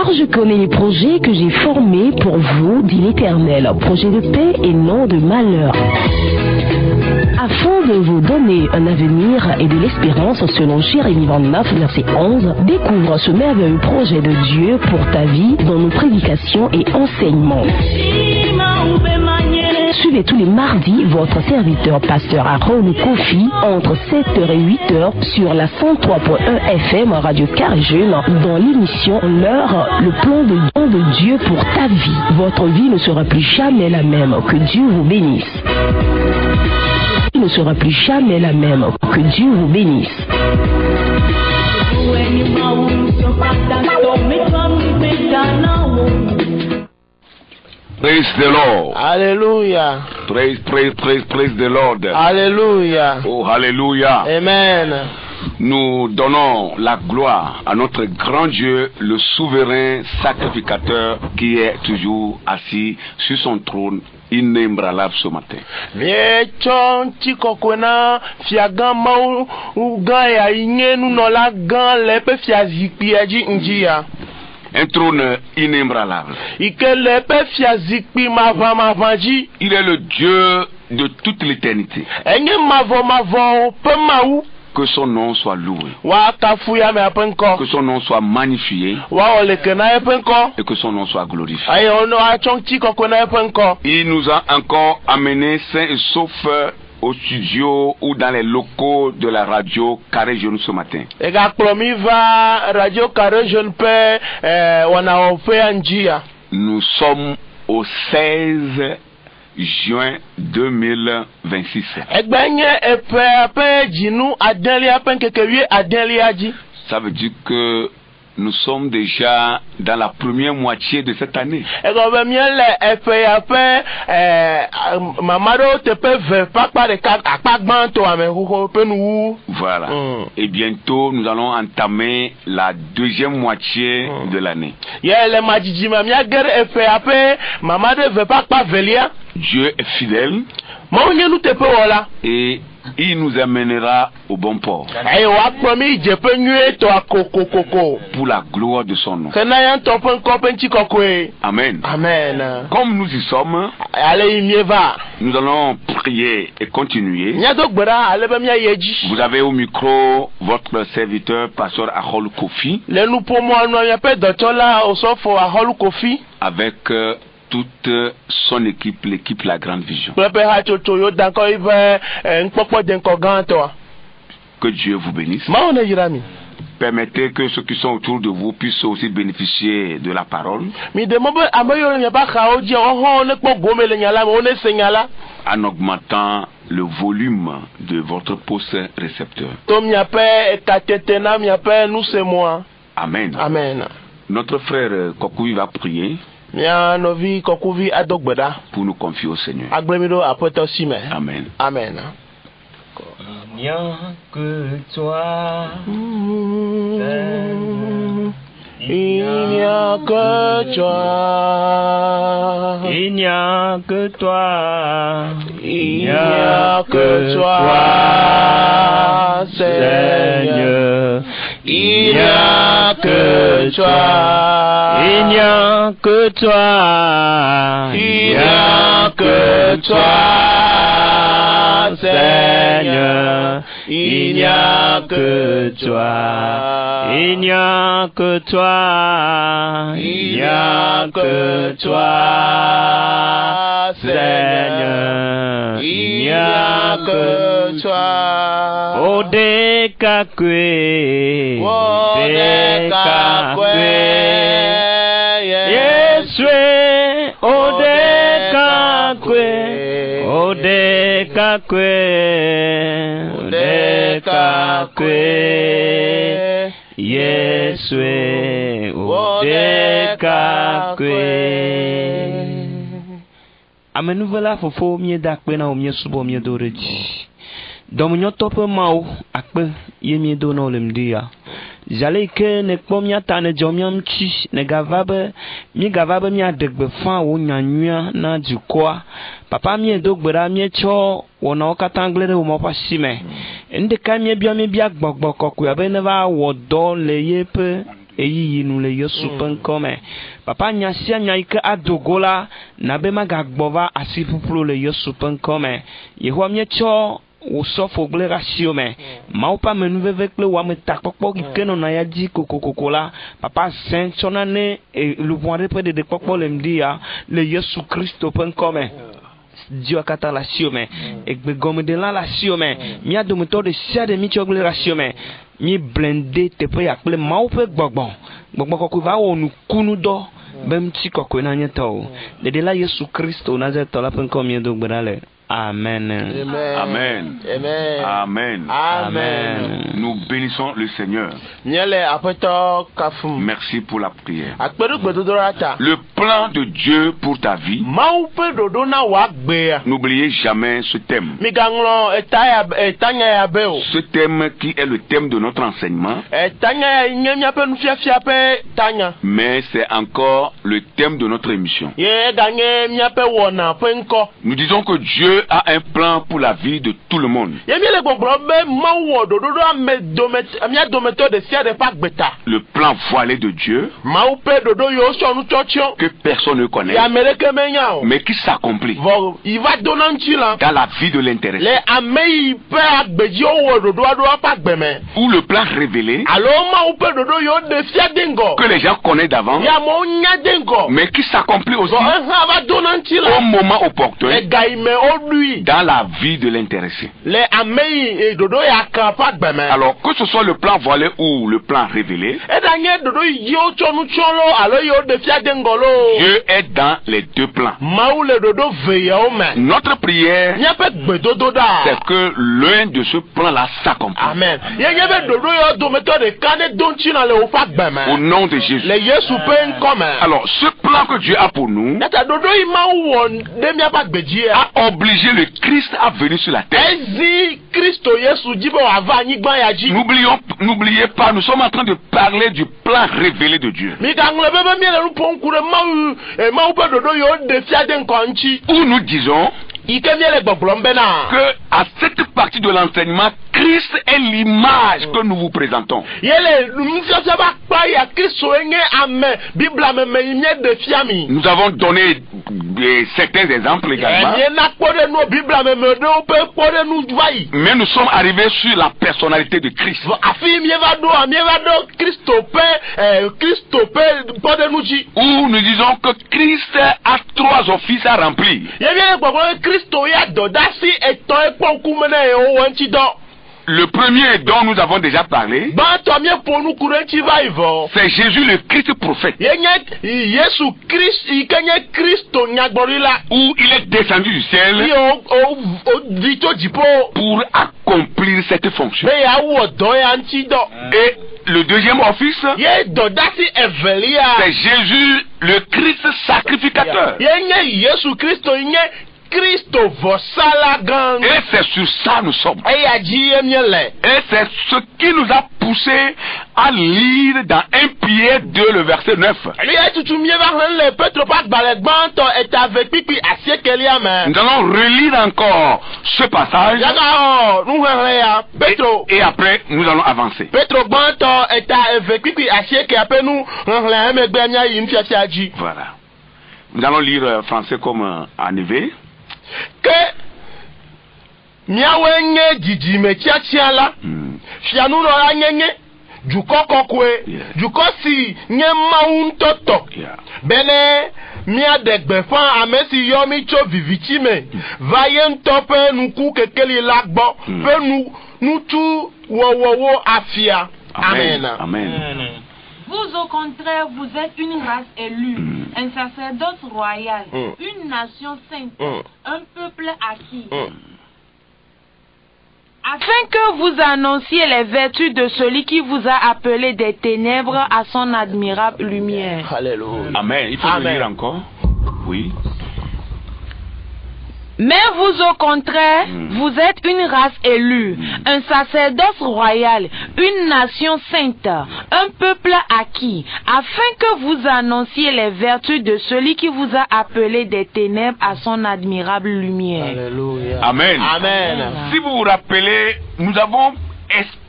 Car je connais les projets que j'ai formés pour vous, dit l'Éternel, projets de paix et non de malheur, afin de vous donner un avenir et de l'espérance. Selon Jérémie 29, verset 11, découvre ce merveilleux projet de Dieu pour ta vie dans nos prédications et enseignements. Suivez tous les mardis votre serviteur pasteur Aaron Kofi entre 7h et 8h sur la 103.1 FM Radio Carré Jeune dans l'émission L'heure, le plan de don de Dieu pour ta vie. Votre vie ne sera plus jamais la même. Que Dieu vous bénisse. Ne sera plus jamais la même. Que Dieu vous bénisse. Praise the Lord. Hallelujah. Praise the Lord. Hallelujah. Oh, hallelujah. Amen. Nous donnons la gloire à notre grand Dieu, le souverain sacrificateur qui est toujours assis sur son trône inébranlable ce matin. Un trône inébranlable. Il est le Dieu de toute l'éternité. Que son nom soit loué. Que son nom soit magnifié. Et que son nom soit glorifié. Il nous a encore amenés sains et saufs au studio ou dans les locaux de la radio Carré Jeune ce matin. Nous sommes au 16 juin 2026. Ça veut dire que nous sommes déjà dans la première moitié de cette année. Voilà. Et bientôt, nous allons entamer la deuxième moitié de l'année. Dieu est fidèle et il nous amènera au bon port pour la gloire de son nom. Amen. Amen. Comme nous y sommes, nous allons prier et continuer. Vous avez au micro votre serviteur pasteur Aaron Kofi avec toute son équipe, l'équipe La Grande Vision. Que Dieu vous bénisse. Permettez que ceux qui sont autour de vous puissent aussi bénéficier de la parole en augmentant le volume de votre poste récepteur. Amen. Amen. Notre frère Kokoui va prier pour nous confier au Seigneur. Amen. Amen. Il n'y a que toi. Il n'y a que toi. Il n'y a que toi. Il n'y a que toi, Seigneur. Il n'y a que toi. Il n'y a que toi. Il n'y a que toi, Seigneur. Il n'y a que toi. Il n'y a que toi. Il n'y a que toi, Seigneur. Il n'y a que toi. Odekakwe. Odekakwe. Yeswe. Odekakwe. Odekakwe. Odekakwe. Yeswe. Odekakwe. Amenuvela fofo mie dakpe na omie subo mie doreji. Domunyo tope mau akpe ye mie do na olemdia. Jale ke ne kpomia ta ne jomia mchi ne gavabe mi gavabe mi adegbe fa wo nyanyua na jukwa. Papa mi edogbera mi cho wona okatanglere wo mopa sime. Ende ka mi bia gbogbo koku abe ne va wodo le yepe eyi nous le yesu penkome papa nyasia nyaike adogola na be magagbova asifuplo le yesu penkome yehowa miecho usofo gble rasio me mau pa menu veve kple wa me takpokpo keno na ya di kokokoko la papa saint chona ne lu voire près de pokpo le mdia le yesu kristo penkome Dieu kata la siome egbe gomme de la siome mi adomuto de sia de mi chogle la siome mi blende te pe akple mau pe gbogbon ko va onu kunu do bem ti ko na nyeto de la Yesu Kristo na ze to la pen ko mi do gbale amen. Amen. Amen. Amen. Amen. Nous bénissons le Seigneur. Merci pour la prière. Le plan de Dieu pour ta vie. N'oubliez jamais ce thème. Ce thème qui est le thème de notre enseignement. Mais c'est encore le thème de notre émission. Nous disons que Dieu a un plan pour la vie de tout le monde. Le plan voilé de Dieu que personne ne connaît, mais qui s'accomplit dans la vie de l'intéressé. Ou le plan révélé que les gens connaissent d'avance, mais qui s'accomplit aussi au moment opportun dans la vie de l'intéressé. Alors que ce soit le plan voilé ou le plan révélé, Dieu est dans les deux plans. Notre prière, c'est que l'un de ce plan-là s'accomplisse. Amen. Au nom de Jésus. Alors ce plan que Dieu a pour nous a obligé le Christ à venir sur la terre. N'oubliez pas, nous sommes en train de parler du plan révélé de Dieu. Où nous disons que à cette partie de l'enseignement, Christ est l'image que nous vous présentons. Nous avons donné certains exemples également. Mais nous sommes arrivés sur la personnalité de Christ. Où nous disons que Christ a trois offices à remplir. Le premier dont nous avons déjà parlé, c'est Jésus le Christ prophète, où il est descendu du ciel pour accomplir cette fonction. Et le deuxième office, c'est Jésus le Christ sacrificateur. Et c'est sur ça nous sommes. Et c'est ce qui nous a poussé à lire dans 1 Pierre 2 le verset 9. Nous allons relire encore ce passage. Et après nous allons avancer. Voilà. Nous allons lire français comme en EV. Que miawenye jijime chiachiala fianuro nyenye jukokokwe jukosi nye mauntoto bene mia degbefan amesi yomi cho vivitime vayen tope nuku kekeli lagbo pe nu tu wo afia. Amen. Amen. Vous, au contraire, vous êtes une race élue, un sacerdoce royal, une nation sainte, un peuple acquis, afin que vous annonciez les vertus de celui qui vous a appelé des ténèbres à son admirable lumière. Alléluia. Amen. Il faut le lire encore. Oui. Mais vous, au contraire, vous êtes une race élue, un sacerdoce royal, une nation sainte, un peuple acquis, afin que vous annonciez les vertus de celui qui vous a appelé des ténèbres à son admirable lumière. Alléluia. Amen. Amen. Si vous vous rappelez, nous avons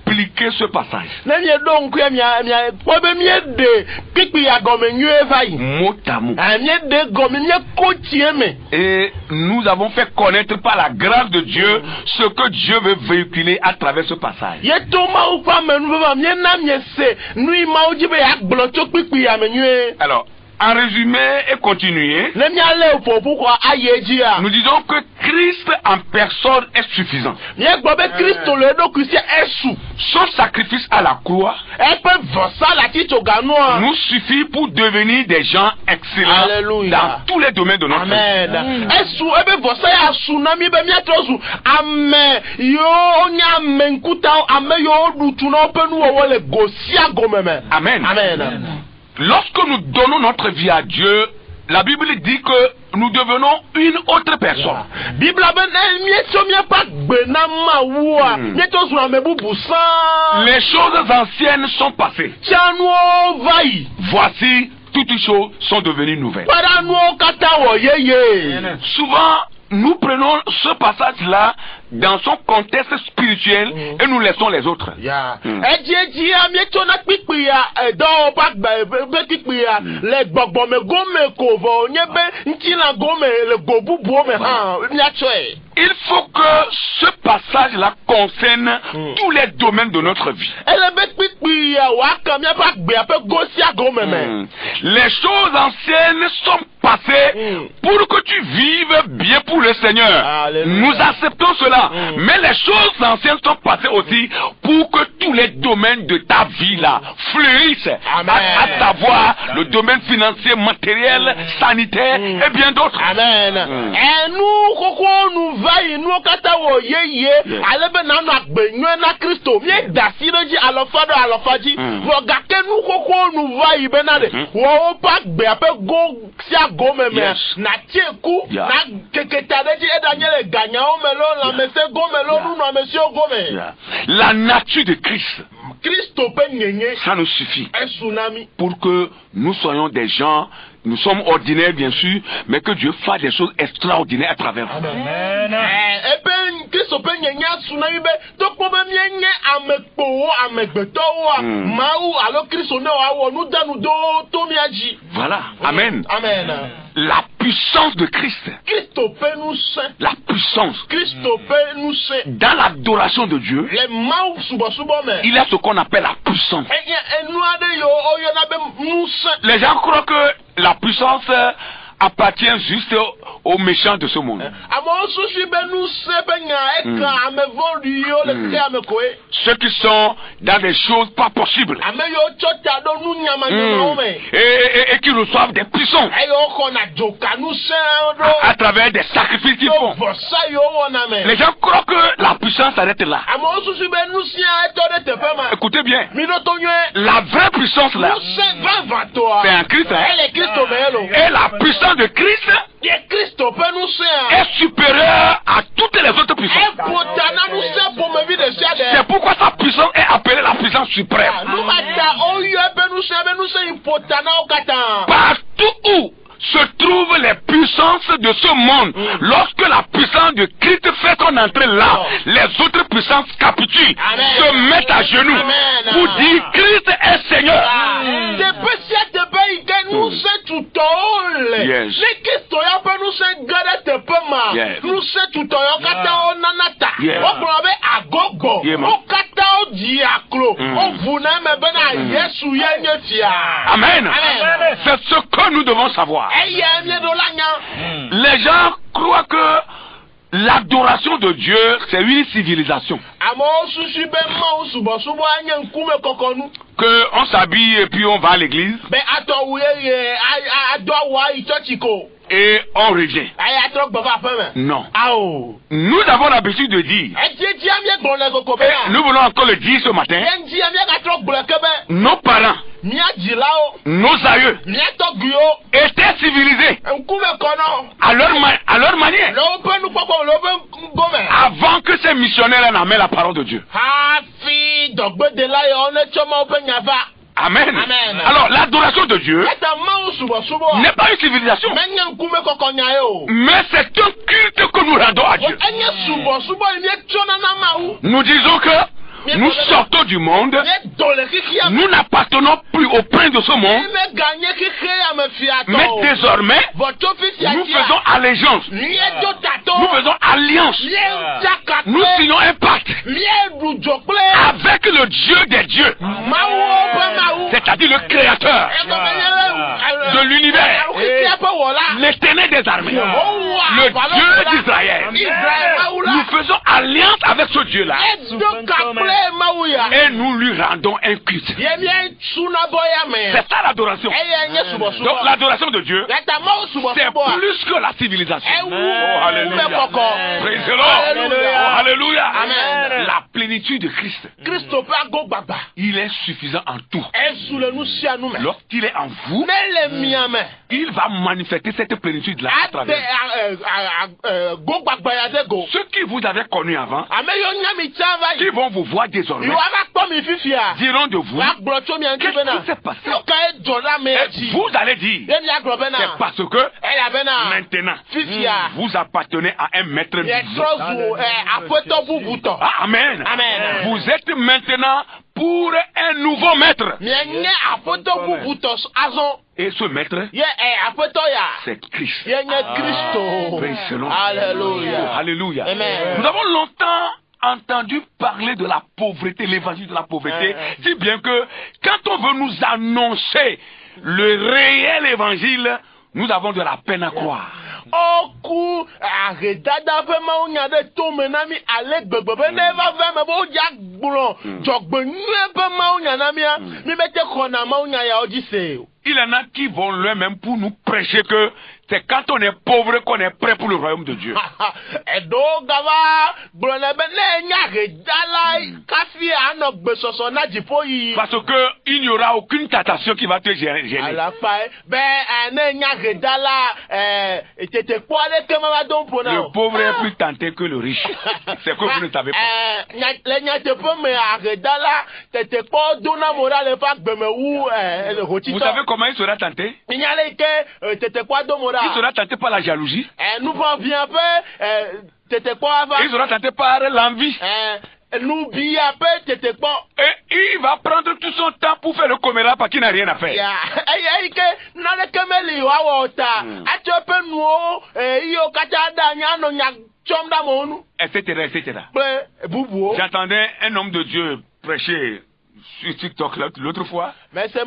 appliquer ce passage Ne mie donc mie pobe mie de pipi ya gomme nyue vai. mot à mot. Mie de gomme mie kotieme. Et nous avons fait connaître par la grâce de Dieu ce que Dieu veut véhiculer à travers ce passage. Ye to ma ou pa me nou va mie na mie se nui ma ou jibe ya blocho pipi ya me nyue. Alors, en résumé et continuer, Ne mie ale pour pourquoi ayeji ya. nous disons que Christ en personne est suffisant. Mie gbobe Kristo le do Christian esu. Son sacrifice à la croix E pe vosa la ti toganoa. nous suffit pour devenir des gens excellents Alléluia. dans tous les domaines de notre vie. Amen. Esu ebe vosa ya tsunami be mie trozu. Amen. Yo onya menkuta ame yo dutu na openu wo le gosia gomeme. Amen. Amen. Lorsque nous donnons notre vie à Dieu, la Bible dit que nous devenons une autre personne. Bible ben mie so mie pa gbena ma wa. Mie to zu ame bubu sa. Les choses anciennes sont passées. Chanu vai. Voici, toutes choses sont devenues nouvelles. Para nu kata wo yeye. Souvent, nous prenons ce passage-là dans son contexte spirituel et nous laissons les autres. Ya. Ejeji mie to na pipi ya do pa be pipi ya le gbogbo me gome ko vo nye be ntina gome le gobubu me ha mia choe. Il faut que ce passage-là concerne tous les domaines de notre vie. Ele be pipi ya wa ka mia pa gbe ape gosia gome me. Les choses anciennes sont passées pour que tu vives bien pour le Seigneur. Alléluia. Nous acceptons cela. Mais les choses anciennes sont passées aussi pour que tous les domaines de ta vie là fleurissent. À savoir le domaine financier, matériel, sanitaire et bien d'autres. Amen. Et nous, koko nous vaille, nous kata wo yeye, alebe na no agbenyo na Kristo, mie dasireji alofado alofaji, wo gake nous koko nous vaille benade, wo pa gbe ape go sia go meme, na tieku, na keketadeji e Daniel ganya o melo la mese go melo nous na monsieur gome. La nature de Christ, Kristo pe nyenye, ça nous suffit un tsunami. pour que nous soyons des gens. Nous sommes ordinaires bien sûr, mais que Dieu fasse des choses extraordinaires à travers vous. Et ben Kristo pe nyenye tsunami be to ko be nyenye amekpo amegbeto wa mau alo Kristo ne wa wo nu danu do to mi aji. Voilà. Amen. Amen. La puissance de Christ. Kristo pe nous saint. La puissance. Kristo pe nous saint. Dans l'adoration de Dieu, Les mau subo me. il y a ce qu'on appelle la puissance. Et nous ade yo o yo na be nous saint. Les gens croient que la puissance appartient juste aux méchants de ce monde. Amo sushi be nous saint be nya eka amevolu yo le kre amekoe. Ceux qui sont dans des choses pas possibles Ame yo chota do nu nyama nyama me. et qui reçoivent des puissances E yo ko na joka nous saint do. à travers des sacrifices qu'ils font. Vosa yo wona me. Les gens croient que la puissance s'arrête là. Amo sushi be nous saint eto de te pema. Écoutez bien, Mi do to nye. la vraie puissance là, Nous saint va vatoa. c'est en Christ. Hein? Elle est Kristo melo. Et la puissance de Christ Et Kristo pe nous saint. est supérieure à toutes les autres puissances. Potana nous saint pour me vie de C'est siade. pourquoi sa puissance est appelée la puissance suprême. Nous mata oyo pe nous saint potana o kata. Partout où se trouvent les puissances de ce monde, lorsque la puissance de Christ fait son entrée là, les autres puissances capitulent, Amen. se mettent à genoux Amen. pour dire Christ est Seigneur. Te pesia te pe ike nous saint tout ole. Yes. Le Kristo ya pe nous saint gade te pe ma. Yes. Nous saint tout yo kata o nanata. Yes. O probe agogo. Yeah, man. O kata o diaklo. O vuna me bena Yesu ye nyefia. Amen. Amen. C'est ce que nous devons savoir. Les gens croient que l'adoration de Dieu, c'est une civilisation. Que on s'habille et puis on va à l'église et on revient. Non. Nous avons l'habitude de dire, et nous voulons encore le dire ce matin, nos parents, nos aïeux étaient civilisés à leur manière, avant que ces missionnaires n'amènent la parole de Dieu. Amen. Amen. Alors l'adoration de Dieu n'est pas une civilisation, mais c'est un culte que nous rendons à Dieu. Nous disons que Nous sortons du monde. Nous n'appartenons plus au prince de ce monde. Mais désormais, nous faisons allégeance. Nous faisons alliance. Nous signons un pacte avec le Dieu des dieux. C'est-à-dire le créateur de l'univers. L'éternel des armées. Le Dieu d'Israël. Nous faisons alliance avec ce Dieu-là. Et nous lui rendons un culte. C'est ça l'adoration. Donc l'adoration de Dieu, c'est plus que la civilisation. Oh, alléluia. Praise the Lord. Oh, alléluia. La plénitude de Christ. Il est suffisant en tout. Lorsqu'il est en vous, il va manifester cette plénitude-là à travers ceux qui vous avaient connu avant, qui vont vous voir désormais, diront de vous, qu'est-ce qui s'est passé? Et vous allez dire, c'est parce que maintenant, vous appartenez à un maître vivant. Amen. Vous êtes maintenant pour un nouveau maître. Et ce maître, c'est Christ. Alléluia. Alléluia. Nous avons longtemps entendu parler de la pauvreté, l'évangile de la pauvreté, si bien que quand on veut nous annoncer le réel évangile, nous avons de la peine à croire. Oku aredada fe ma onya de to menami ale gbegbe be ne va ve me bo ja gbron jogbe nwe be ma onya na mi mete kona ma onya ya oji se. Il y en a qui vont loin même pour nous prêcher que c'est quand on est pauvre qu'on est prêt pour le royaume de Dieu. Parce que il n'y aura aucune tentation qui va te gêner. Le pauvre est plus tenté que le riche. C'est que vous ne savez pas. Vous savez comment il sera tenté? Il sera tenté par la jalousie. Il sera tenté par l'envie. Et il va prendre tout son temps pour faire le coméra parce qu'il n'a rien à faire. Etc. J'entendais un homme de Dieu prêcher sur TikTok l'autre fois. Mais c'est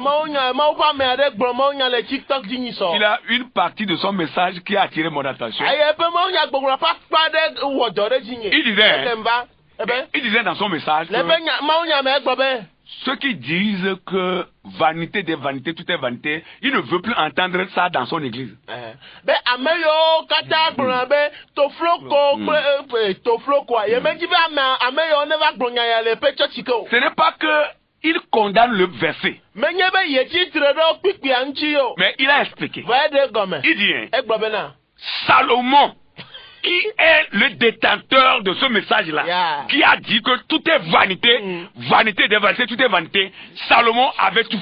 il a une partie de son message qui a attiré mon attention. Il disait dans son message que ceux qui disent que vanité des vanités, tout est vanité, il ne veut plus entendre ça dans son église. Ce n'est pas que il condamne le verset. Mais il a expliqué. Il dit, Salomon, qui est le détenteur de ce message-là, qui a dit que tout est vanité, vanité des vanités, tout est vanité, Salomon avait tout.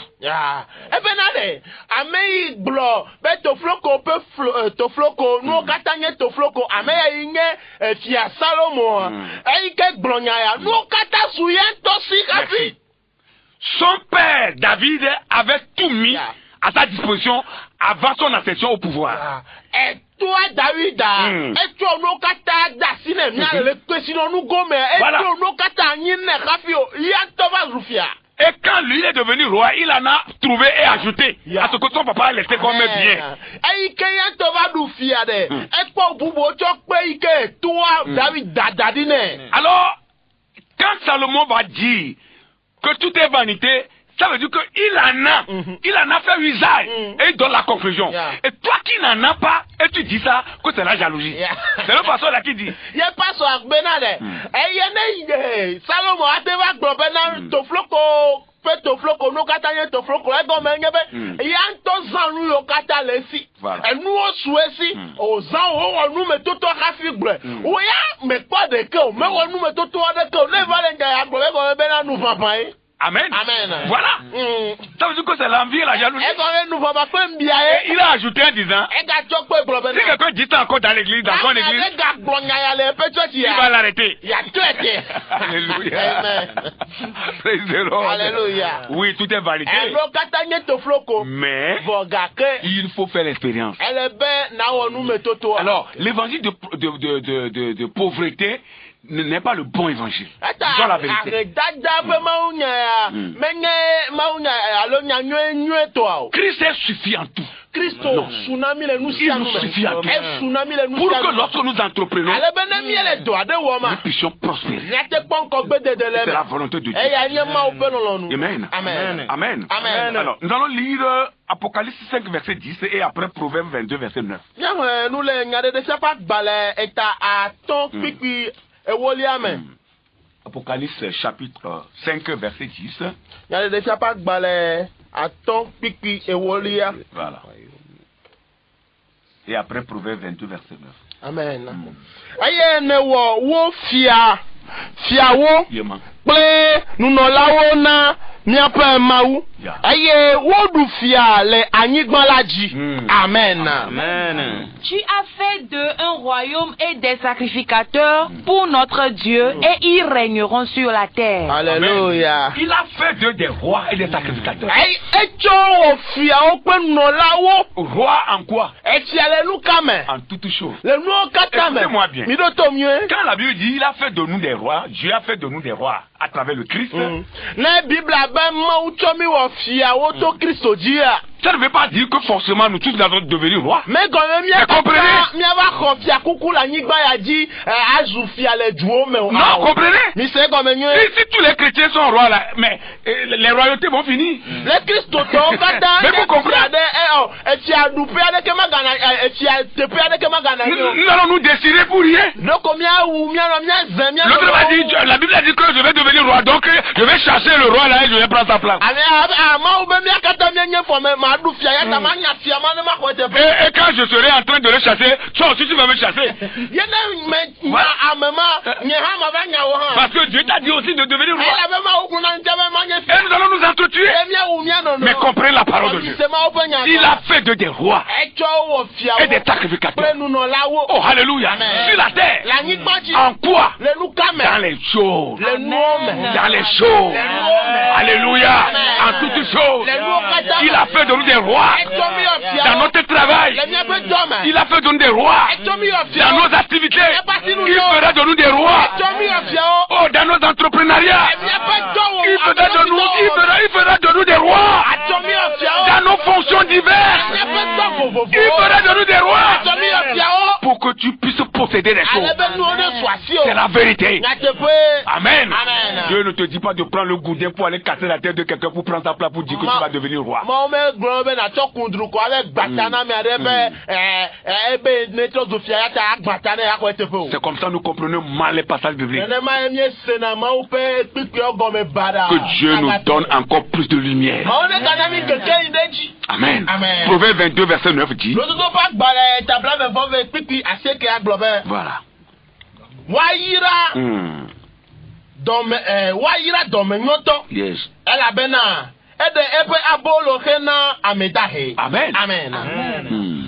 Son père David avait tout mis à sa disposition avant son ascension au pouvoir. Et toi David, et toi nous kata dasine mia le kwesino nous gome, et toi nous kata nyine rafio, yantova rufia. Et quand lui est devenu roi, il en a trouvé et ajouté à ce que son papa laissait comme bien. Alors, quand Salomon va dire que tout est vanité, ça veut dire qu'il en a fait usage et il donne la conclusion. Et toi qui n'en as pas, et tu dis ça, que c'est la jalousie. C'est le pasteur là qui dit. Il y a pas ça, Benade. Et il y a Salomon a déjà globé ton floko. To floko no kata ye to floko e go menye be ya nto zanu yo kata lesi enu osuesi o zan o nu me toto rafi gbre o ya me pa de ke o me o nu me toto de ke o le vale nja ya gbe go be na nu papa e Amen. Amen. Voilà. Ça veut dire que c'est l'envie et la jalousie. Et il a ajouté en disant, si quelqu'un dit ça encore dans l'église, dans son église, il va l'arrêter. Alléluia. Praise the Lord. Alléluia. Oui, tout est validé. Mais il faut faire l'expérience. Alors, l'évangile de pauvreté n'est pas le bon évangile. Disons la vérité. Christ est suffit en tout. Christo, tsunami le nous suffit à tout. Pour que lorsque nous entreprenons, nous puissions prospérer. C'est la volonté de Dieu. Amen. Amen. Amen. Amen. Alors, nous allons lire Apocalypse 5, verset 10 et après Proverbe 22, verset 9. Nous Apocalypse chapitre 5, verset 10. Voilà. Et après Proverbe 22, verset 9. Amen. Aye ne wo fia wo ple nunolawo na miape mawu. Aye wo du fia le anyigban laji. Amen. Amen. Tu as fait d'eux un royaume et des sacrificateurs pour notre Dieu et ils régneront sur la terre. Alléluia. Il a fait d'eux des rois et des sacrificateurs. Aye echo wo fia wo pe nunolawo. Roi en quoi? Eti ale nu kame. En toutes choses. Le nu katame. Écoutez-moi bien. Mi do to mieux. Quand la Bible dit il a fait de nous des rois, Dieu a fait de nous des rois à travers le Christ. Na Bible ba ma uchomi wo fia wo to Christo dia. Ça ne veut pas dire que forcément nous tous nous allons devenir rois. Mais quand même, non, comprenez? Mais c'est comme si tous les chrétiens sont rois là, mais les royautés vont finir. Les Christ, mais vous comprenez? Nous allons nous décider pour rien. L'autre va dire, la Bible a dit que je vais devenir roi, donc je vais chasser le roi là et je vais prendre sa place. Et quand je serai en train de le chasser, toi aussi tu vas me chasser. Parce que Dieu t'a dit aussi de devenir roi. Et nous allons nous entretuer. Mais comprenez la parole de Dieu. Il a fait de des rois et des sacrificateurs. Oh, alléluia. Sur la terre. En quoi? Dans les choses. Dans les choses. Alléluia. En toutes choses. Il a fait de nous des rois. Dans notre travail, il a fait de nous des rois. Dans nos activités, il fera de nous des rois. Oh, dans nos entrepreneuriats, il fera de nous des rois. Dans nos fonctions diverses, il fera de nous des rois. Pour que tu puisses posséder les choses. C'est la vérité. Amen. Dieu ne te dit pas de prendre le gourdin pour aller casser la tête de quelqu'un pour prendre ta place pour dire que tu vas devenir roi. C'est comme ça nous comprenons mal les passages bibliques. Que Dieu nous donne encore plus de lumière. Amen. Proverbe 22 verset 9 dit. Voilà. Yes. Amen.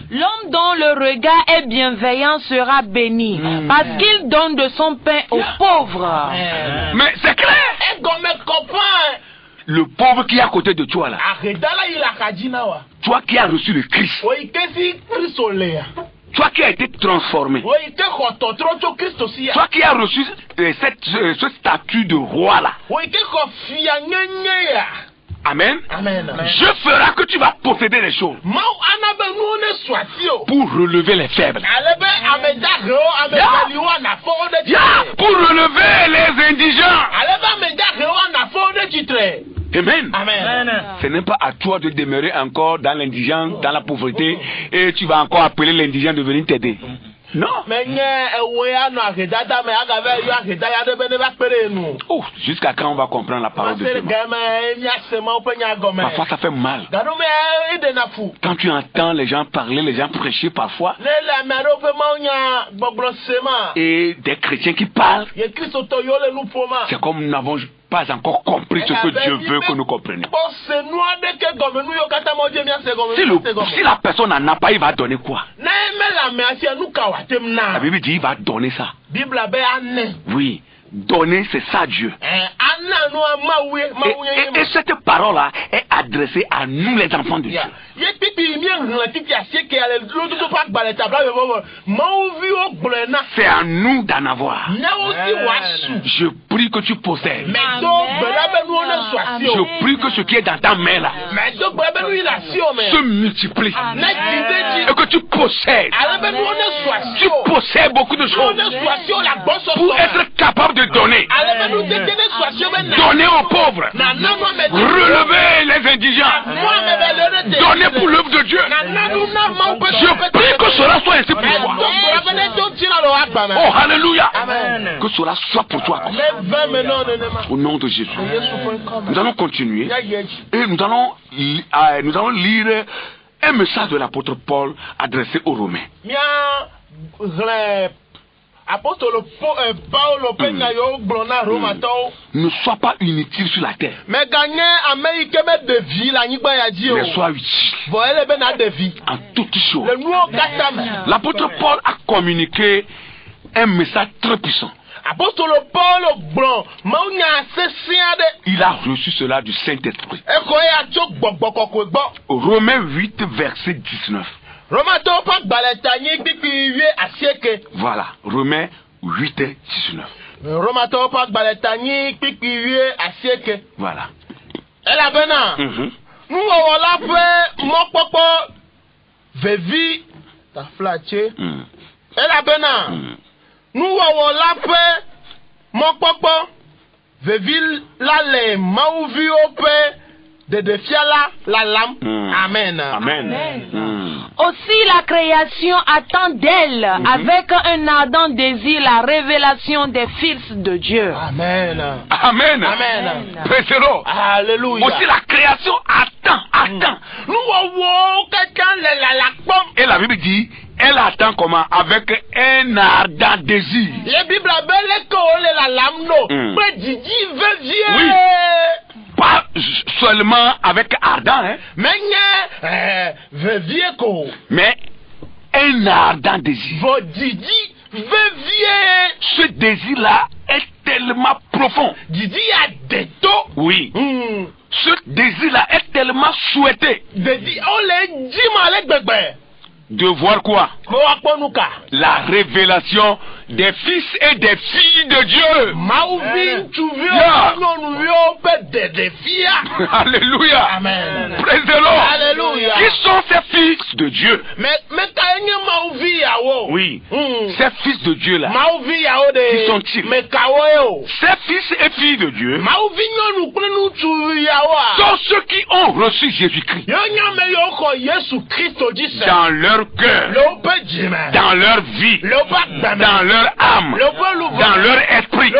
L'homme dont le regard est bienveillant sera béni parce qu'il donne de son pain aux pauvres. Mais c'est clair. Le pauvre qui est à côté de toi là. Toi qui as reçu le Christ. Toi qui as été transformé. Toi qui as reçu ce statut de roi là. Amen. Je ferai que tu vas posséder les choses. Pour relever les faibles. Pour relever les indigents. Amen. Ce n'est pas à toi de demeurer encore dans l'indigence, dans la pauvreté, et tu vas encore appeler l'indigent de venir t'aider. Non. Oh, jusqu'à quand on va comprendre la parole de Dieu? Parfois ça fait mal. Quand tu entends les gens parler, les gens prêcher parfois, et des chrétiens qui parlent, c'est comme nous n'avons pas encore compris ce que Dieu veut que nous comprenions. Si la personne n'en a pas, il va donner quoi? La Bible dit il va donner ça. Oui, donner c'est ça Dieu. Et cette parole-là est adressée à nous les enfants de Dieu. C'est à nous d'en avoir. Je prie que tu possèdes. Je prie que ce qui est dans ta main là se multiplie. Et que tu possèdes. Tu possèdes beaucoup de choses pour être capable de donner. Donner aux pauvres. Relever les indigents. Donner pour l'œuvre de Dieu. Je prie que cela soit ainsi pour toi. Oh, alléluia. Que cela soit pour toi. Au nom de Jésus. Nous allons continuer. Et nous allons lire un message de l'apôtre Paul adressé aux Romains. Ne sois pas inutile sur la terre. Mais sois utile en toutes choses. L'apôtre Paul a communiqué un message très puissant. Il a reçu cela du Saint-Esprit. Romains 8, verset 19. Voilà, Romains 8 et 19. Voilà. Amen. Aussi la création attend d'elle avec un ardent désir la révélation des fils de Dieu. Amen. Alléluia. Aussi la création attend. Et la Bible dit, elle attend comment? Avec un ardent désir. Oui. Pas seulement avec ardent, hein? Mais un ardent désir. Ce désir-là est tellement profond. Oui. Ce désir-là est tellement souhaité. De voir quoi? La révélation des fils et des filles de Dieu. Alléluia. Amen. Praise the Lord. Alléluia. Qui sont ces fils de Dieu? Oui. Ces fils de Dieu là. Qui sont-ils? Ces fils et filles de Dieu sont ceux qui ont reçu Jésus-Christ dans leur cœur, dans leur vie, dans leur âme, dans leur esprit. Ce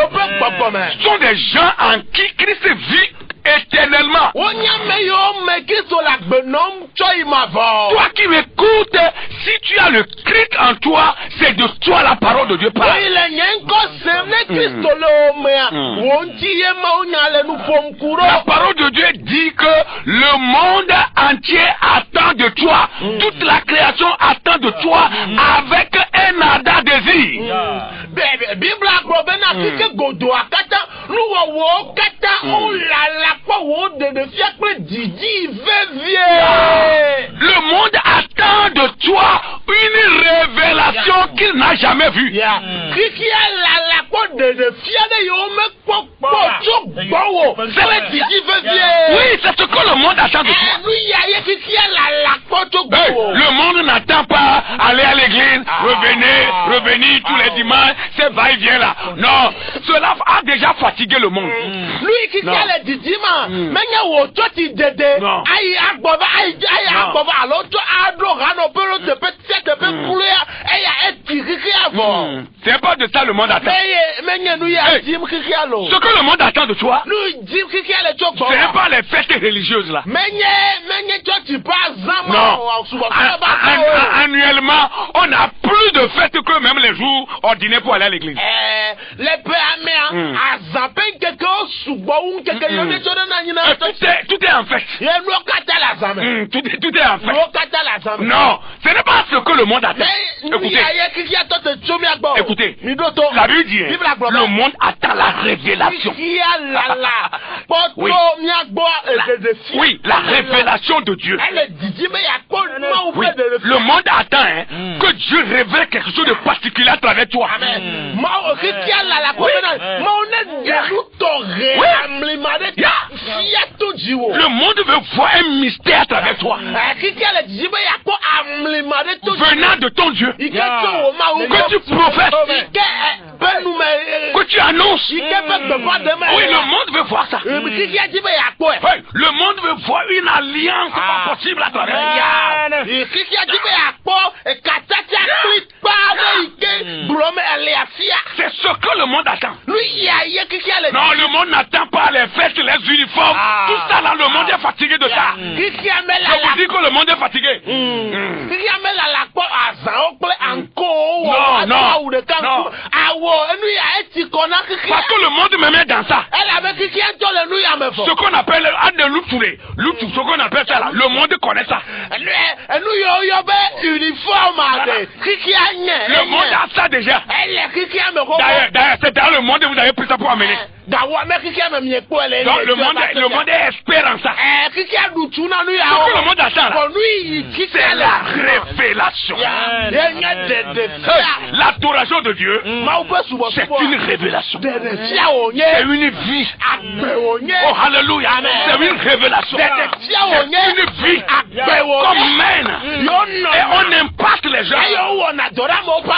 sont des gens en qui Christ vit éternellement. Toi qui m'écoutes, si tu as le Christ en toi, c'est de toi la parole de Dieu parle. La parole de Dieu dit que le monde entier attend de toi. Toute la création attend de toi avec un ardent désir. Le monde attend de toi une révélation qu'il n'a jamais vue. Oui, c'est ce que le monde attend de toi. Le monde n'attend pas aller à l'église, revenir tous les dimanches, c'est va-et-vient là. Non, cela a déjà fatigué le monde. C'est pas de ça le monde attend. Ce que le monde attend de toi, c'est pas les fêtes religieuses là. Non. Annuellement, on a plus de fêtes que même les jours ordinaire pour aller à l'église. Les pères à zappé quelque chose, quelque Tout est en fait. Tout est en fait. Non, ce n'est pas ce que le monde attend. Écoutez, la Bible dit, le monde attend la révélation. Oui, la révélation de Dieu. Oui, le monde attend que Dieu révèle quelque chose de particulier à travers toi. Le monde veut voir un mystère à travers toi. Venant de ton Dieu. Que tu professes. Que tu annonces. Oui, le monde veut voir ça. Oui, le monde veut voir une alliance pas possible à travers toi. C'est ce que le monde attend. Non, le monde n'attend pas les fêtes, les uniformes. Tout ça là, le monde est fatigué de ça. Je vous dis que le monde est fatigué. Non. Parce que le monde me met dans ça. Ce qu'on appelle ce qu'on appelle ça là, le monde connaît ça. Le monde a ça déjà. D'ailleurs, c'est dans le monde que vous avez pris ça pour amener. Donc le monde est expert en ça. Ce que le monde attend là, c'est la révélation. L'adoration de Dieu, c'est une révélation. C'est une vie. Oh, alléluia. C'est une révélation. C'est une vie comme mène. Et on impacte les gens.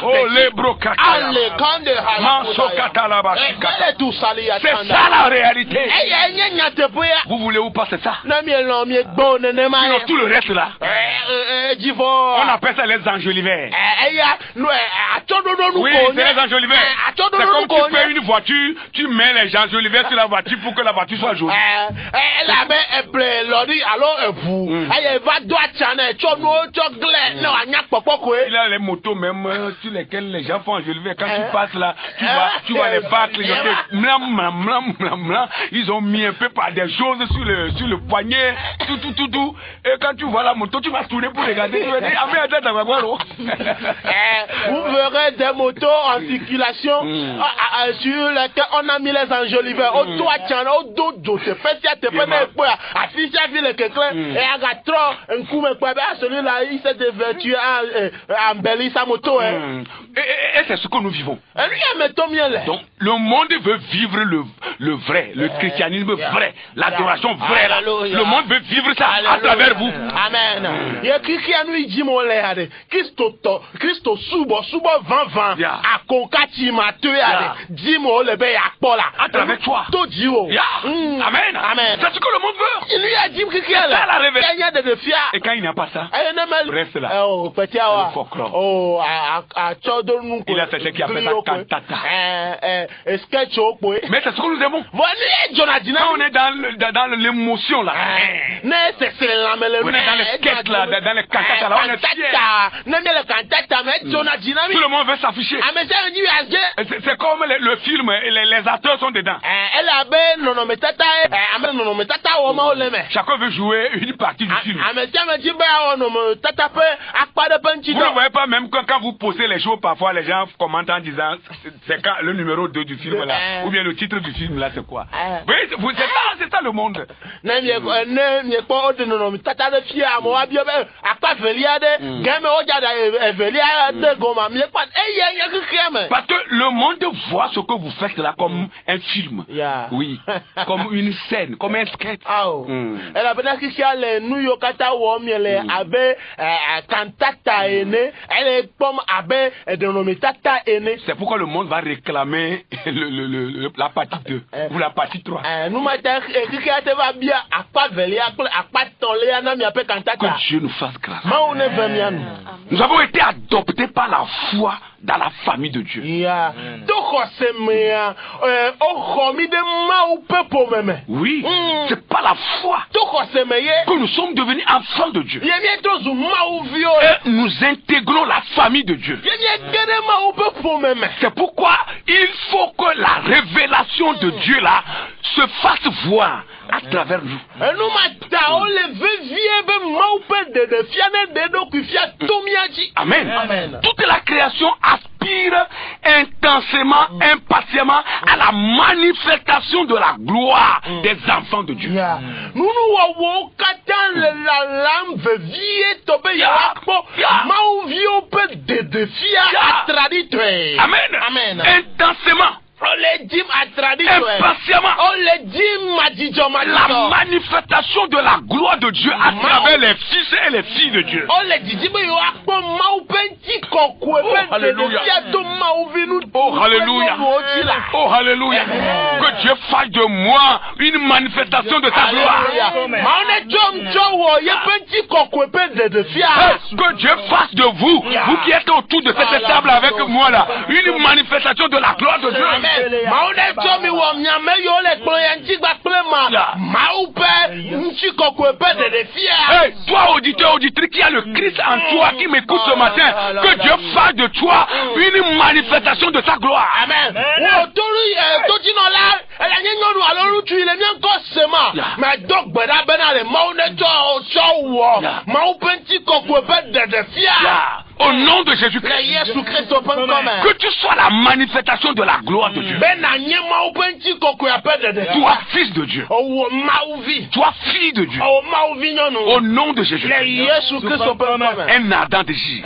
Oh, les brocas. C'est ça la réalité. Vous voulez ou pas, c'est ça? Sinon, tout le reste là, on appelle ça les enjolivers. Oui, c'est les enjolivers. C'est comme tu fais une voiture, tu mets les enjolivers sur la voiture pour que la voiture soit jolie. Il a les motos même sur lesquelles les gens font enjoliver. Quand tu passes là, tu vas les battre. Ils ont mis un peu par des choses sur le poignet, tout. Et quand tu vois la moto, tu vas tourner pour regarder. Tu vas dire, vous verrez des motos en circulation sur lesquelles on a mis les enjoliveurs. Au toit, au dos, c'est fait, celui-là, il s'est dévertué à embellir sa moto. Et c'est ce que nous vivons. Donc, le monde veut vivre le vrai, le christianisme vrai, l'adoration vraie. Le monde veut vivre ça à travers vous. Amen. Christo subo 20 à Konkati Matue à travers toi. Amen. C'est ce que le monde veut. Il lui a dit que c'est ça la révélation. Et quand il n'y a pas ça, reste là. Le folklore. Il a fait qui appelle ça cantata. Mais c'est ce que nous aimons. Quand on est dans l'émotion là. On est dans les sketchs là, dans les cantatas là, on est fiers. Tout le monde veut s'afficher. C'est comme le film, les acteurs sont dedans. Chacun veut jouer une partie du film. Vous ne voyez pas même quand vous postez les choses, parfois les gens commentent en disant c'est quand le numéro 2 du film là, ou bien le titre du film là, c'est quoi? Oui, c'est ça le monde. Parce que le monde voit ce que vous faites là comme un film. Oui, comme une scène, comme un sketch. C'est pourquoi le monde va réclamer la partie 2 ou la partie 3. Que Dieu nous nous fasse grâce. Mawu ne ve mianu. Nous avons été adoptés par la foi dans la famille de Dieu. Ya. To xɔse mea, oxɔ mi ɖe Mawu ƒe ƒome me. Oui, c'est par la foi To xɔse me ye. que nous sommes devenus enfants de Dieu. Ye mieto zu Mawu viwo. Et nous intégrons la famille de Dieu. Ye miege ɖe Mawu ƒe ƒome me. C'est pourquoi il faut que la révélation de Dieu là se fasse voir à travers nous. Enu ma ta wo le vevie be Mawu ƒe ɖeɖefia ne ɖe ɖokui fia to mia dzi. Amen. Amen. Toute la création aspire intensément, impatiemment à la manifestation de la gloire des enfants de Dieu. Ya. Nunuwɔwɔwo katã le lalam vevie to be yewoakpɔ Mawu viwo ƒe ɖeɖefia atraɖitɔe. Amen. Amen. Intensément, Ole dim atraɖitɔe. impatiemment, Ole dim madzidɔ la madzidɔ. manifestation de la gloire de Dieu à travers les fils et les filles de Dieu. Ole didi be yewoakpɔ Mawu ƒe ŋutikɔkɔe ƒe Alléluia. ɖeɖefia to Mawu vi nu. Oh, alléluia. dzi la. Oh, alléluia. Que Dieu fasse de moi une manifestation de sa gloire. Mawu ne tsɔm tsɔ wɔ yeƒe ŋutikɔkɔe ƒe ɖeɖefia. Que Dieu fasse de vous, vous qui êtes autour de cette table avec moi là, une manifestation de la gloire de Dieu. Mawu ne tsɔ mi wɔ miame yiwo le kplɔ ya ŋuti gbakple ma. Mawu ƒe ŋutikɔkɔe ƒe ɖeɖefia. Hey, toi auditeur, auditrice qui a le Christ en toi, qui m'écoute ce matin, que Dieu fasse de toi une manifestation de sa gloire. Amen. Wo todzinɔla nye nyɔnu alo ŋutsu le miankɔ sema. Mɛ dɔ gbe ɖa bena le Mawu ne tsɔ wɔ Mawu ƒe ŋutikɔkɔe ƒe ɖeɖefia. Au nom de Le Jésus-Christ, Yesu Kristo ƒe ŋkɔme. que tu sois la manifestation de la gloire de Dieu. Bena nye Mawu ƒe ŋutikɔkɔe ƒe Toi, ɖeɖefia. fils de Dieu. Owó Mawu vi. Toi, fille de Dieu. Owó Mawu vi nyɔnu. Au nom de Le Jésus-Christ. Yesu Kristo ƒe ŋkɔme. Un ardent désir.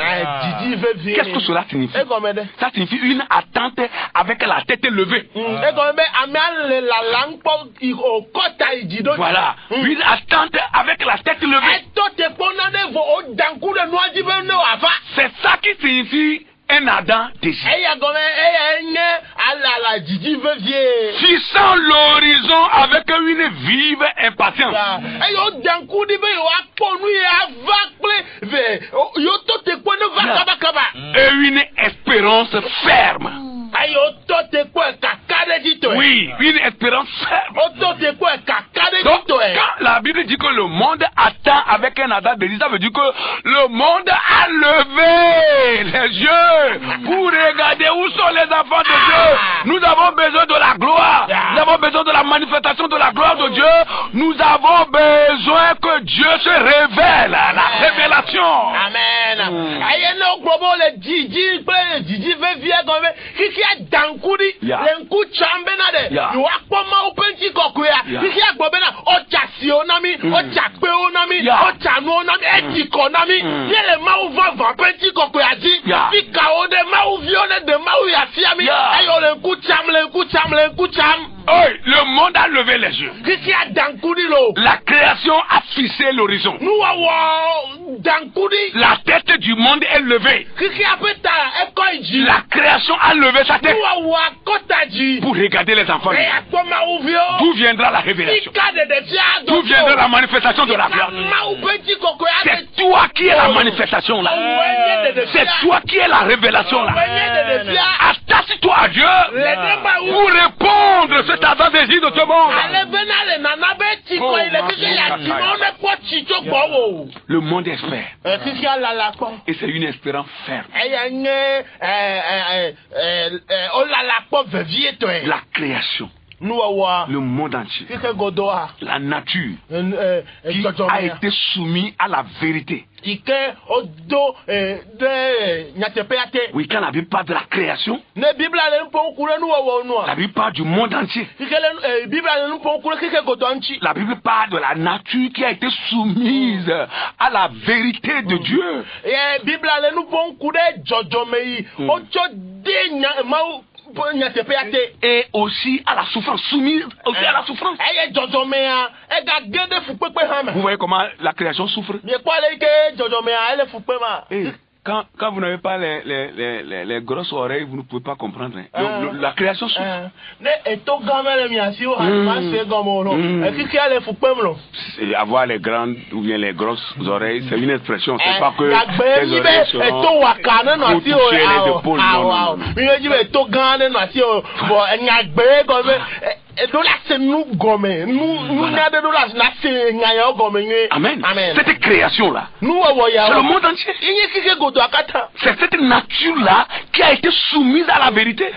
Didi vevie. Qu'est-ce que cela signifie? Egɔme ɖe. Ça signifie une attente avec la tête levée. Egɔme be amea le lalam kpɔ okɔta yi dzi ɖo. Voilà. Une attente avec la tête levée. Etɔ te kpɔna ɖe vo o danku ɖe nua dzi be ne wòava. C'est ça qui signifie un ardent désir. Eya gɔme eya nye alala didi vevie. Fixant l'horizon avec une vive impatience. Eya o danku ɖi be yewoakpɔ nu ye ava kple ve yewo tɔ te kpɔ ne va kabakaba. Et une espérance ferme. Eya o tɔ te kpɔ kaka ɖe dzi tɔe. Oui, une espérance ferme. O tɔ te kpɔ kaka ɖe Donc, dzi tɔe. quand la Bible dit que le monde attend avec un ardent désir, ça veut dire que le monde a levé les yeux pour regarder où sont les enfants de Dieu. Nous avons besoin de la gloire. Nous avons besoin de la manifestation de la gloire de Dieu. Nous avons besoin que Dieu se révèle. La révélation. Amen. Eye ne gblɔ be le didi kple didi vevie gɔme kiki danku ɖi le ŋku tsam bena ɖe yewoakpɔ Mawu ƒe ŋutikɔkɔea. Kiki agblɔ bena ɔtsa siwo na mi, ɔtsa kpewo na mi, ɔtsa nuwo na mi, eti kɔ na mi. Ye le Mawu vavã ƒe ŋutikɔkɔea dzi. Fikawo ɖe Mawu viwo ne de Mawu ya fia mi. Eye wole ŋku tsam le ŋku tsam le ŋku tsam. Oui, le monde a levé les yeux. Kiki danku ɖi lo. La création a fixé l'horizon. Nuwɔwɔ danku ɖi. La tête du monde est levée. Kiki aƒe ta ekɔ yi dzi. La création a levé sa tête Nuwɔwɔ akɔta dzi. pour regarder les enfants. Eya kpɔ Mawu viwo. D'où viendra la révélation? Ika ɖeɖefia D'où viendra la manifestation de la gloire? Mawu ƒe ŋutikɔkɔea ɖe. C'est toi qui es la manifestation là. C'est toi qui es la révélation là. Attache-toi à Dieu pour répondre à cet ardent désir de ce monde. Ale bena le nana be tsi kɔ yi le keke ya tsi ma ne kpɔ tsi tso gbɔ wo. Le monde espère. Kiki alala kpɔ. Et c'est une espérance ferme. Eya nye olala kpɔ vevie tɔe. La création, Nuwɔwɔa. le monde entier, Kike godoa. la nature qui a Dzɔdzɔmea. été soumis à la vérité. Ike odo de nyateƒea te. Oui, quand la Bible parle de la création, Ne Bibla le nupɔ ŋku ɖe nuwɔwɔ nua. la Bible parle du monde entier. Kike le Bibla le nupɔ ŋku ɖe kike godoa ŋuti. La Bible parle de la nature qui a été soumise à la vérité de Dieu. Bibla le nupɔ ŋku ɖe dzɔdzɔme yi. Wotsɔ de Mawu ƒe nyateƒea te. Et aussi à la souffrance, soumise aussi à la souffrance. Eye dzɔdzɔmea ega ge ɖe fukpekpe hã Vous me. voyez comment la création souffre? Miekpɔ ale yi ke dzɔdzɔmea ele fukpe ma. quand vous n'avez pas les grosses oreilles, vous ne pouvez pas comprendre. La création souffre. Avoir les grandes ou bien les grosses oreilles, c'est une expression. C'est pas que les oreilles seront pour toucher les épaules. Amen. Cette création-là, c'est le monde entier. C'est cette nature-là qui a été soumise à la vérité.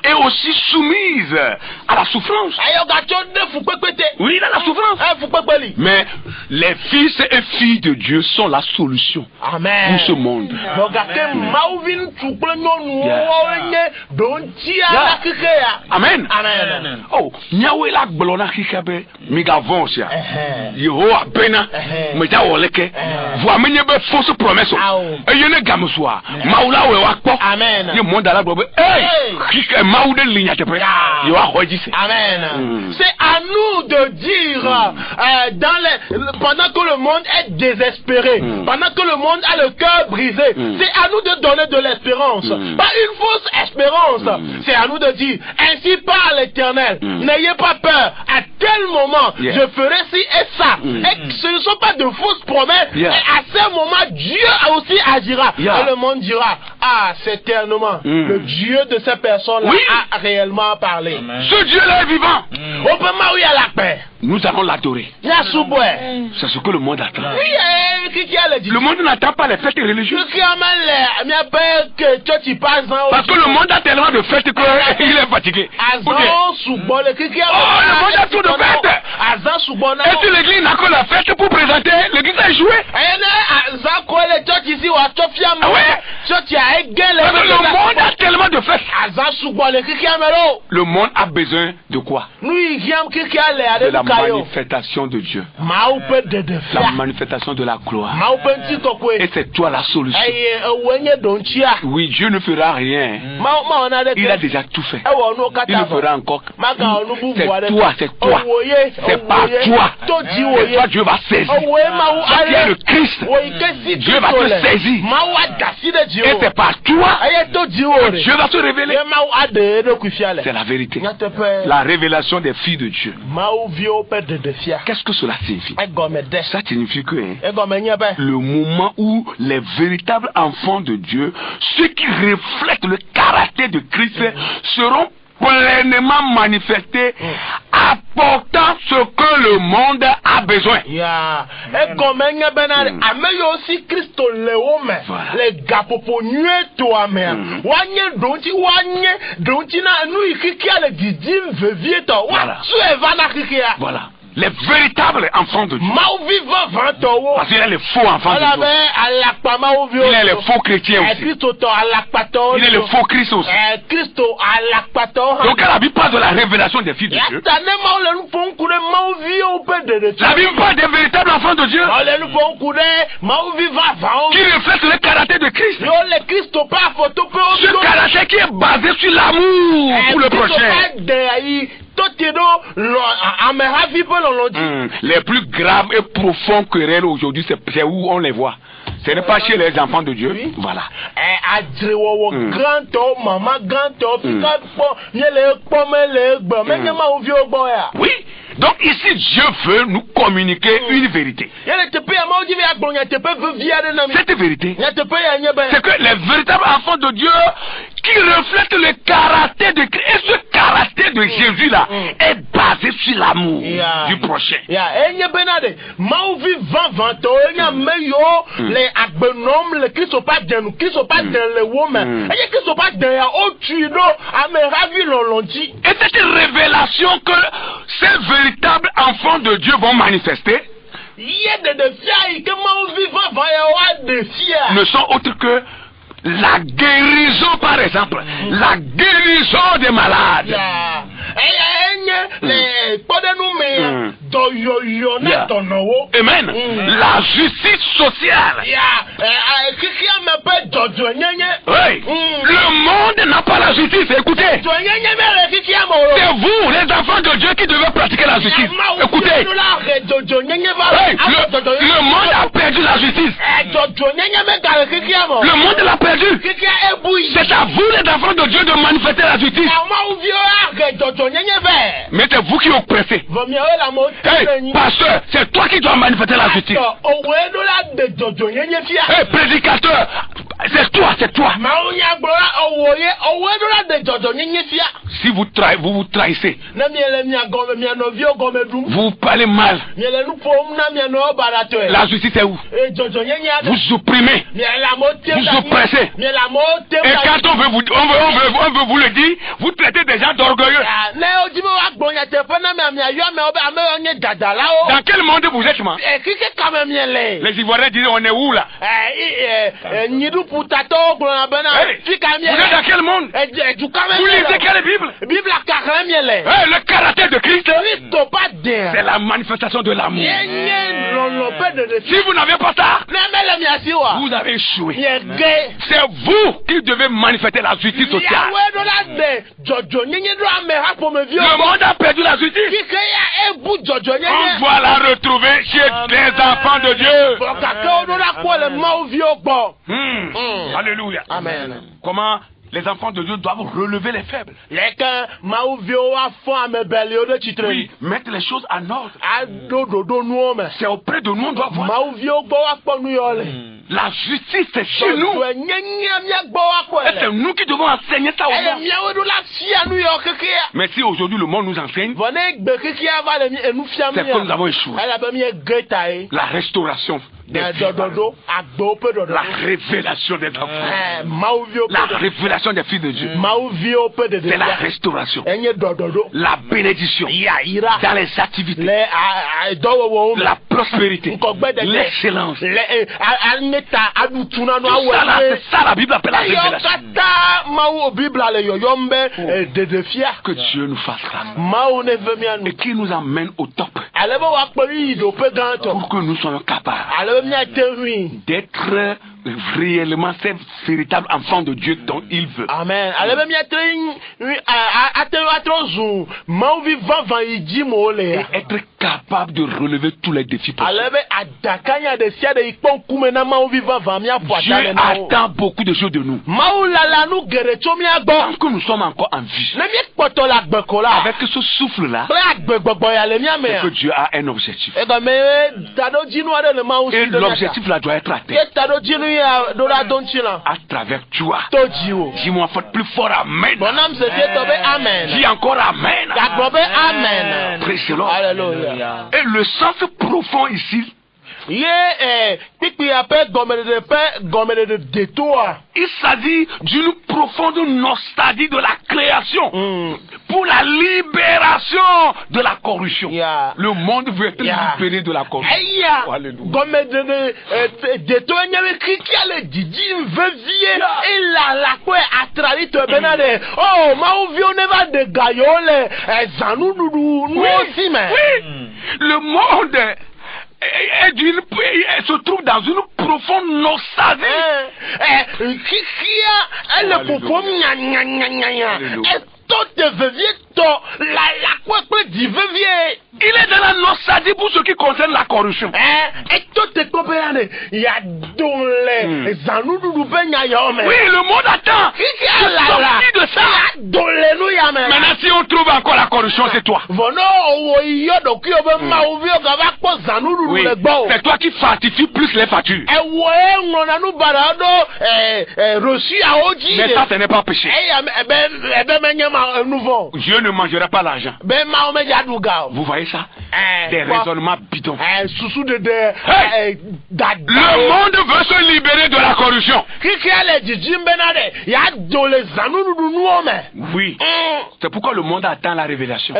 Et aussi soumise à la souffrance. Oui, à la souffrance. Mais les fils et filles de Dieu sont la solution pour ce monde. Amen. Oh, Yahweh la glona kikabe migavon sia. Yehowa bena meja woleke. Vous amenez be fausse promesse. Et yene gamsoa. Maula we wakpo. Amen. Ye monde la globe. Hey, maoude ligne te pe. Yo a redise. Amen. C'est à nous de dire pendant que le monde est désespéré, pendant que le monde a le cœur brisé, c'est à nous de donner de l'espérance. Pas une fausse espérance. C'est à nous de dire, ainsi parle l'Éternel, n'ayez pas peur, à tel moment, je ferai ci et ça. Et ce ne sont pas de fausses promesses, et à ce moment, Dieu aussi agira. Et le monde dira, ah, certainement, le Dieu de ces personnes-là a réellement parlé. Ce Dieu-là est vivant. Nous allons l'adorer. C'est ce que le monde attend. Le monde n'attend pas les fêtes religieuses. Parce que le monde a tellement de fêtes qu'il est fatigué. Le monde a tout de fêtes. Et si l'église n'a que la fête pour présenter, l'église a échoué. Le monde a tellement de fêtes. Le monde a besoin de quoi? De la manifestation de Dieu. La manifestation de la gloire. Et c'est toi la solution. Oui, Dieu ne fera rien. Il a déjà tout fait. Il ne fera encore. C'est toi. C'est pas toi. Et toi, Dieu va saisir. Toi qui es le Christ, Dieu va te saisir. Et c'est pas toi que Dieu va se révéler. C'est la vérité. La révélation des filles de Dieu. Qu'est-ce que cela signifie? Ça signifie que le moment où les véritables enfants de Dieu, ceux qui reflètent le caractère de Christ, seront pleinement manifestés, apportant ce que le monde a besoin. Voilà. Les véritables enfants de Dieu. Parce qu'il y a les faux enfants de Dieu. Il y a les faux chrétiens aussi. Il y a les faux Christ aussi. Donc la Bible parle de la révélation des filles de Dieu. La Bible parle des véritables enfants de Dieu qui reflètent le caractère de Christ. Ce caractère qui est basé sur l'amour pour le prochain. Les plus graves et profonds querelles aujourd'hui, c'est où on les voit. Ce n'est pas chez les enfants de Dieu. Voilà. Oui. Donc ici, Dieu veut nous communiquer une vérité. Cette vérité, c'est que les véritables enfants de Dieu qui reflètent le caractère de Christ, et ce caractère de Jésus-là est basé sur l'amour du prochain. Et cette révélation que ces véritables enfants de Dieu vont manifester ne sont autres que la guérison, par exemple, la guérison des malades. les podenoumé do yo na tonowo. Amen. La justice sociale. Kiki a me pe jojo nyenye. Oui. Le monde n'a pas la justice. Écoutez. C'est vous, les enfants de Dieu, qui devez pratiquer la justice. Écoutez. Le monde a perdu la justice. Le monde l'a perdu. C'est à vous, les enfants de Dieu, de manifester la justice. Mais c'est vous qui oppressez. Hey, pasteur, c'est toi qui dois manifester la justice. Hey, prédicateur, c'est toi. Si vous vous trahissez, vous parlez mal, la justice est où? Vous opprimez, vous oppressez. Et quand on veut vous le dire, vous traitez des gens d'orgueilleux. Dans quel monde vous êtes, moi? Les Ivoiriens disent, on est où là? Hey, vous êtes dans quel monde? Vous lisez quelle Bible? Hey, le caractère de Christ, c'est la manifestation de l'amour. Si vous n'avez pas ça, vous avez échoué. C'est vous qui devez manifester la justice sociale. Le monde a perdu la justice. On doit la retrouver chez les enfants de Dieu. Alléluia. Amen. Comment les enfants de Dieu doivent relever les faibles. Oui, mettre les choses en ordre. C'est auprès de nous on doit voir. La justice c'est chez nous. Et c'est nous qui devons enseigner ça au monde. Mais si aujourd'hui le monde nous enseigne, c'est que nous avons échoué. La restauration des filles, la révélation des enfants, la révélation des filles de Dieu, c'est la restauration, la bénédiction dans les activités, la prospérité, l'excellence. C'est ça la Bible appelle la révélation. Que Dieu nous fasse grâce et qu'il nous emmène au top pour que nous soyons capables d'être réellement ces véritables enfants de Dieu dont il veut. Amen. Et être capable de relever tous les défis possibles. Dieu attend beaucoup de choses de nous. Tant que nous sommes encore en vie, avec ce souffle-là, c'est que Dieu a un objectif. Et l'objectif là doit être atteint. À travers toi. Dis-moi plus fort amen. Dis encore amen. Alléluia. Et le sens profond ici, il s'agit d'une profonde nostalgie de la création pour la libération de la corruption. Le monde veut être libéré de la corruption. Le monde se trouve dans une profonde nostalgie. Il est dans la nostalgie pour ce qui concerne la corruption. Oui, le monde attend. Sorti de ça. Maintenant, si on trouve encore la corruption, c'est toi. Oui, c'est toi qui fortifies plus les factures. Mais ça, ce n'est pas péché. Dieu ne mangera pas l'argent. Vous voyez ça? Des raisonnements bidons. Le monde veut se libérer de la corruption. Oui. C'est pourquoi le monde attend la révélation.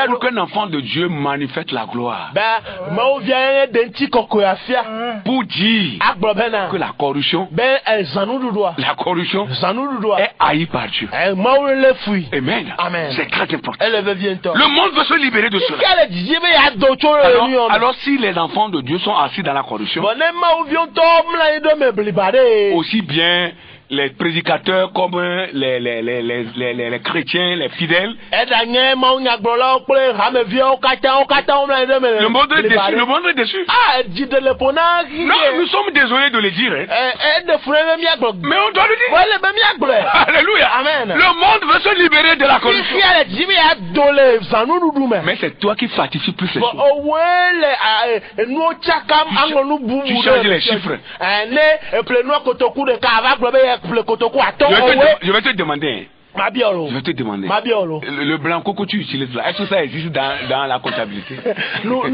Pour qu'un enfant de Dieu manifeste la gloire. pour dire que la corruption est haïe par Dieu. Amen. C'est très important. Le monde veut se libérer de cela. Alors si les enfants de Dieu sont assis dans la corruption, aussi bien les prédicateurs comme les chrétiens, les fidèles. Le monde est déçu. Le monde est déçu. Non, nous sommes désolés de le dire. Mais on doit le dire. Alléluia. Amen. Le monde veut se libérer de la corruption. Mais c'est toi qui fortifies plus les choses. Tu changes les chiffres. Je vais te demander. Le blanco que tu utilises là, est-ce que ça existe dans la comptabilité? Non, ça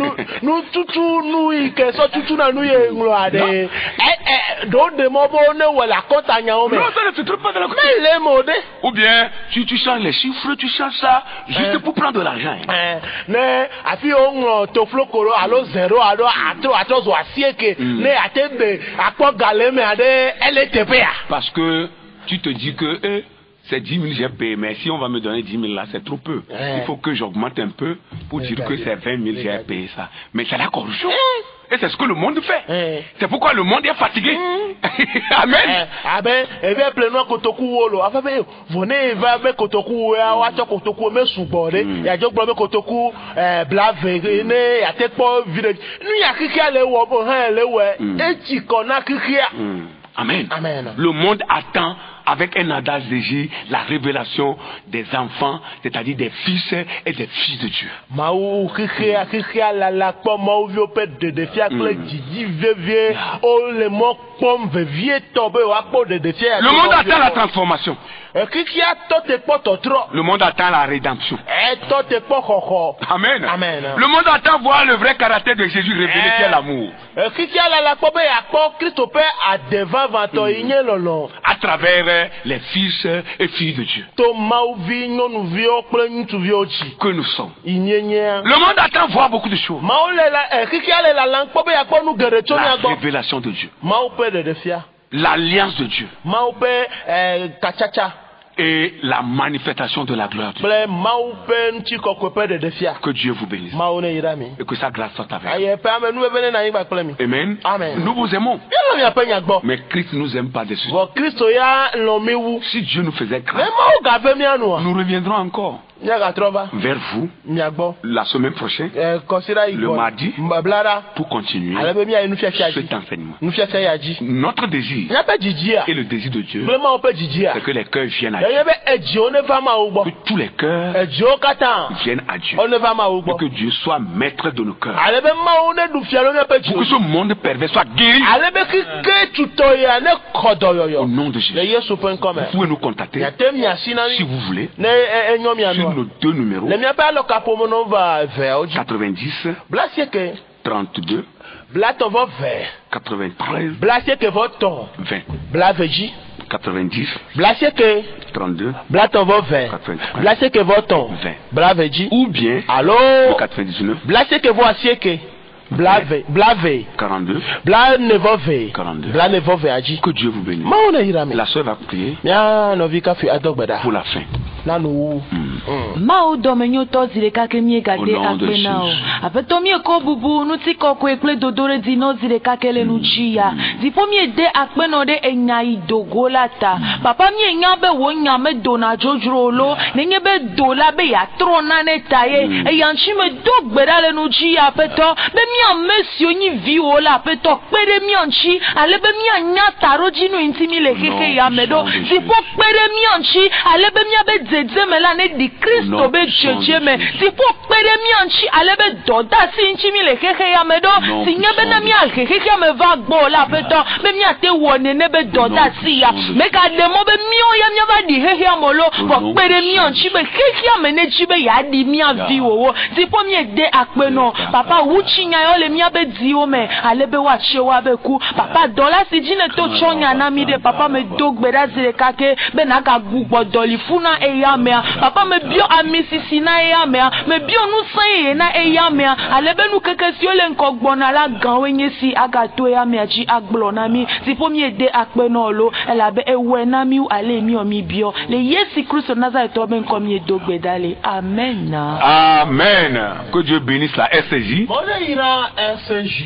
ne se trouve pas dans la comptabilité. Ou bien tu changes les chiffres, tu changes ça juste pour prendre de l'argent. Parce que tu te dis que c'est 10 000 j'ai payé, mais si on va me donner 10 000 là, c'est trop peu. Il faut que j'augmente un peu pour dire que c'est 20 000 j'ai payé ça. Mais c'est la corruption. Et c'est ce que le monde fait. C'est pourquoi le monde est fatigué. Amen. Amen. Amen. Le monde attend avec un adage léger la révélation des enfants, c'est-à-dire des fils et des filles de Dieu. Le monde attend la transformation. Le monde attend la rédemption. Amen. Amen. Le monde attend voir le vrai caractère de Jésus révélé qui est l'amour. À travers les fils et filles de Dieu que nous sommes. Le monde attend voir beaucoup de choses. La révélation de Dieu. L'alliance de Dieu. Et la manifestation de la gloire de Dieu. Que Dieu vous bénisse. Et que sa grâce soit avec vous. Amen. Amen. Nous vous aimons. Mais Christ nous aime pas dessus. Si Dieu nous faisait grâce, nous reviendrons encore vers vous la semaine prochaine, le mardi, pour continuer cet enseignement. Notre désir et le désir de Dieu, c'est que les cœurs viennent à Dieu. Que tous les cœurs viennent à Dieu. Et que Dieu soit maître de nos cœurs. Pour que ce monde pervers soit guéri. Au nom de Jésus. Vous pouvez nous contacter si vous voulez sur nos deux numéros 90 32 93 20 90 32 20 ou bien alors 99 Blave 42 42. Que Dieu vous bénisse. La soeur va prier pour la fin. Mao domenyo to zireka kemie gade akpenao. Apetomi ko bubu nuti ko kwekle dodore dino zireka kele nuchia. Zipomi de akpeno de enyai dogolata. Papa mi enya be wonya me dona jojrolo, nenye be dola be ya trona ne taye. E yanchi me dogbera le nuchia peto. Be mi amesio ni viola peto. Pere mi anchi, ale be mi anya taroji no intimi le keke ya medo. Zipo pere mi anchi, ale be mi abe zemela ne di Kristo be cheche me si po pere mi anchi alebe doda si inchi mi le keke ya medo si nyebe na mi al keke ya me va gbo la peto be mi ate wone ne be doda si ya me ka demo be mi o ya mi va di hehe amolo po pere mi anchi be keke ya me ne chibe ya di mi avi wo si po mi de akpeno papa wuchi nya yo le mi abe di o me alebe wa chewa be ku papa dola si jine to chonya na mi de papa me dogbera zire kake be na ka gugbo doli funa e ya mea papa me bio amisisi na ya mea me bio nu san na ya mea alebe nu keke si ole nko gbona la gan wenye si agato ya mea ji agblo na mi ti po mi ede akpe na lo elabe ewe na mi ale mi o mi bio le Yesu Christ Nazareth o ben ko mi edogbe dale amen. Amen. Que Dieu bénisse la SJ,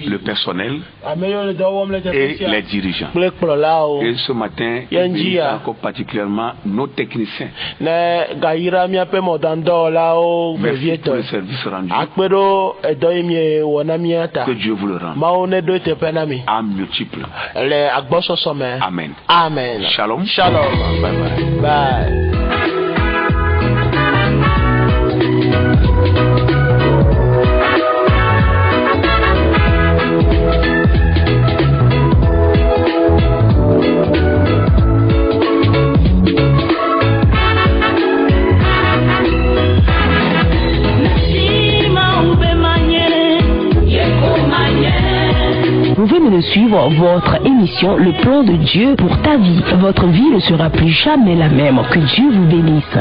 le personnel et les dirigeants. Et ce matin, il encore particulièrement nos techniciens. Merci pour le service rendu. Que Dieu vous le rende. À multiples. Amen. Amen. Shalom. Shalom. Bye bye. Bye. Vous venez de suivre votre émission Le plan de Dieu pour ta vie. Votre vie ne sera plus jamais la même. Que Dieu vous bénisse.